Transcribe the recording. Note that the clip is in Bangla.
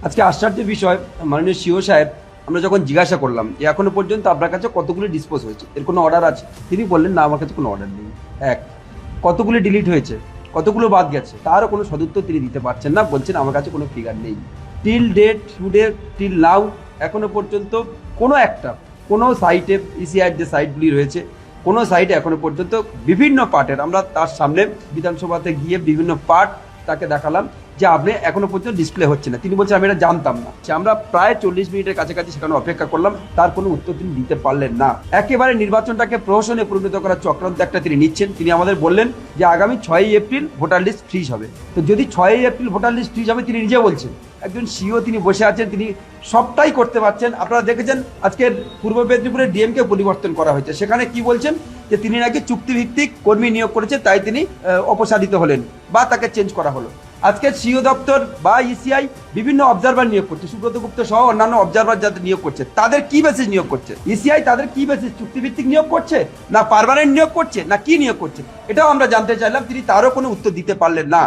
আজকে আশ্চর্যের বিষয়, মাননীয় সিও সাহেব, আমরা যখন জিজ্ঞাসা করলাম যে এখনো পর্যন্ত আপনার কাছে কতগুলো ডিসপোজ হয়েছে, এর কোনো অর্ডার আছে, তিনি বললেন না, আমার কাছে কোনো অর্ডার নেই। এক, কতগুলো ডিলিট হয়েছে, কতগুলো বাদ গেছে, তারও কোনো সদুত্তর তিনি দিতে পারছেন না, বলছেন আমার কাছে কোনো ফিগার নেই। Till date, today, till now, এখনো পর্যন্ত কোনো সাইটে, ইসিআইয়ের যে সাইটগুলি রয়েছে, কোনো সাইটে এখনো পর্যন্ত বিভিন্ন পার্টের, আমরা তার সামনে বিধানসভাতে গিয়ে বিভিন্ন পার্ট তাকে দেখালাম যে আপনি এখনো পর্যন্ত ডিসপ্লে হচ্ছে না। তিনি বলছেন আমি এটা জানতাম না। আমরা প্রায় 40 মিনিটের কাছাকাছি সেখানে অপেক্ষা করলাম, তার কোনো উত্তর তিনি দিতে পারলেন না। একেবারে নির্বাচনটাকে প্রহসনে পরিণত করার চক্রান্ত একটা তিনি নিচ্ছেন। তিনি আমাদের বললেন যে আগামী 6 এপ্রিল ভোটার লিস্ট ফ্রিজ হবে। তো যদি 6 এপ্রিল ভোটার লিস্ট ফ্রিজ হবে, তিনি নিজে বলছেন, একজন সিও তিনি বসে আছেন, তিনি সবটাই করতে পারছেন। আপনারা দেখেছেন আজকের পূর্ব মেদিনীপুরের ডিএমকে পরিবর্তন করা হয়েছে, সেখানে কি বলছেন যে তিনি নাকি চুক্তিভিত্তিক কর্মী নিয়োগ করেছে, তাই তিনি অপসারিত হলেন বা তাকে চেঞ্জ করা হলো। আজকে সিও দপ্তর বা ইসিআই বিভিন্ন অবজারভার নিয়োগ করছে, সুব্রত গুপ্ত সহ অন্যান্য অবজারভার যাদের নিয়োগ করছে, তাদের কি বেসিস নিয়োগ করছে? ইসিআই তাদের কি বেসিস, চুক্তিভিত্তিক নিয়োগ করছে না পার্মানেন্ট নিয়োগ করছে না কি নিয়োগ করছে? এটাও আমরা জানতে চাইলাম, তিনি তারও কোনো উত্তর দিতে পারলেন না।